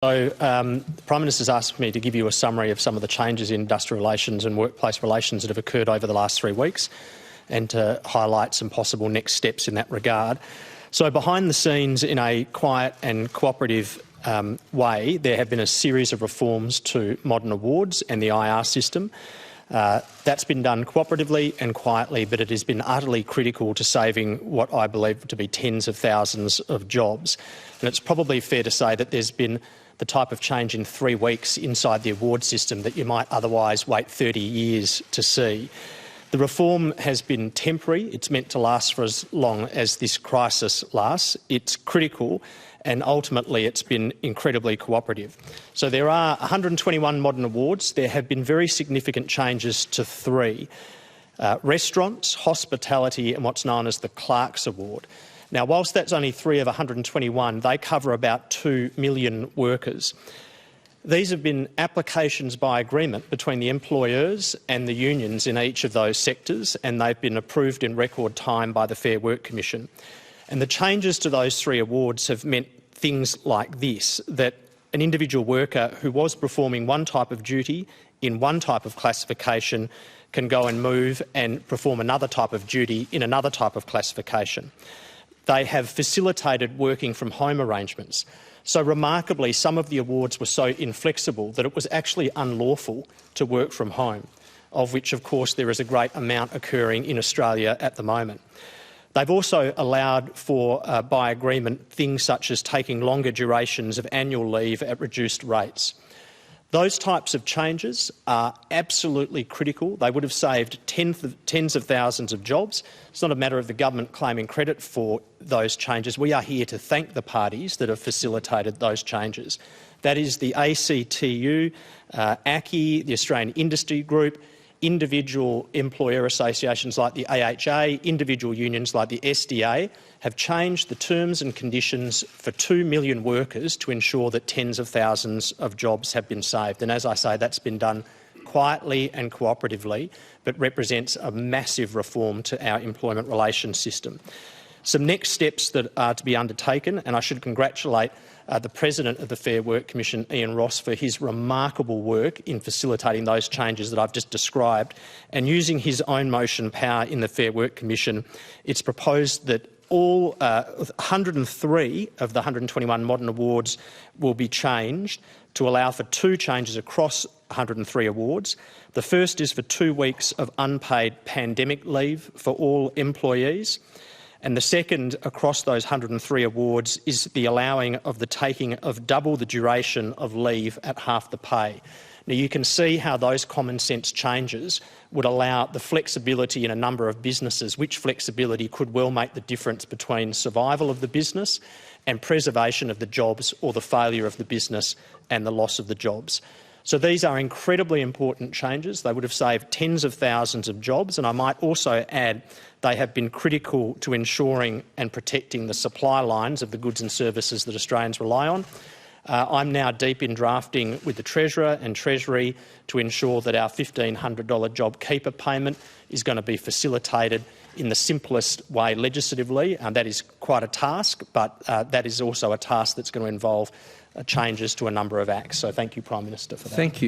The Prime Minister's asked me to give you a summary of some of the changes in industrial relations and workplace relations that have occurred over the last 3 weeks and to highlight some possible next steps in that regard. So behind the scenes, in a quiet and cooperative way, there have been a series of reforms to modern awards and the IR system. That's been done cooperatively and quietly, but it has been utterly critical to saving what I believe to be tens of thousands of jobs. And it's probably fair to say that there's been the type of change in 3 weeks inside the award system that you might otherwise wait 30 years to see. The reform has been temporary. It's meant to last for as long as this crisis lasts. It's critical, and ultimately it's been incredibly cooperative. So there are 121 modern awards. There have been very significant changes to 3. Restaurants, hospitality and what's known as the Clerks Award. Now, whilst that's only 3 of 121, they cover about 2 million workers. These have been applications by agreement between the employers and the unions in each of those sectors, and they've been approved in record time by the Fair Work Commission. And the changes to those 3 awards have meant things like this, that an individual worker who was performing one type of duty in one type of classification can go and move and perform another type of duty in another type of classification. They have facilitated working from home arrangements. So remarkably, some of the awards were so inflexible that it was actually unlawful to work from home, of which, of course, there is a great amount occurring in Australia at the moment. They've also allowed for, by agreement, things such as taking longer durations of annual leave at reduced rates. Those types of changes are absolutely critical. They would have saved tens of thousands of jobs. It's not a matter of the government claiming credit for those changes. We are here to thank the parties that have facilitated those changes. That is the ACTU, ACCI, the Australian Industry Group, individual employer associations like the AHA, individual unions like the SDA have changed the terms and conditions for 2 million workers to ensure that tens of thousands of jobs have been saved. And as I say, that's been done quietly and cooperatively, but represents a massive reform to our employment relations system. Some next steps that are to be undertaken, and I should congratulate the President of the Fair Work Commission, Ian Ross, for his remarkable work in facilitating those changes that I've just described. And using his own motion power in the Fair Work Commission, it's proposed that all 103 of the 121 modern awards will be changed to allow for 2 changes across 103 awards. The first is for 2 weeks of unpaid pandemic leave for all employees. And the second across those 103 awards is the allowing of the taking of double the duration of leave at half the pay. Now, you can see how those common sense changes would allow the flexibility in a number of businesses, which flexibility could well make the difference between survival of the business and preservation of the jobs, or the failure of the business and the loss of the jobs. So these are incredibly important changes. They would have saved tens of thousands of jobs, and I might also add they have been critical to ensuring and protecting the supply lines of the goods and services that Australians rely on. I'm now deep in drafting with the Treasurer and Treasury to ensure that our $1,500 JobKeeper payment is going to be facilitated in the simplest way legislatively. That is quite a task, but that is also a task that's going to involve changes to a number of acts. So thank you, Prime Minister, for that. Thank you.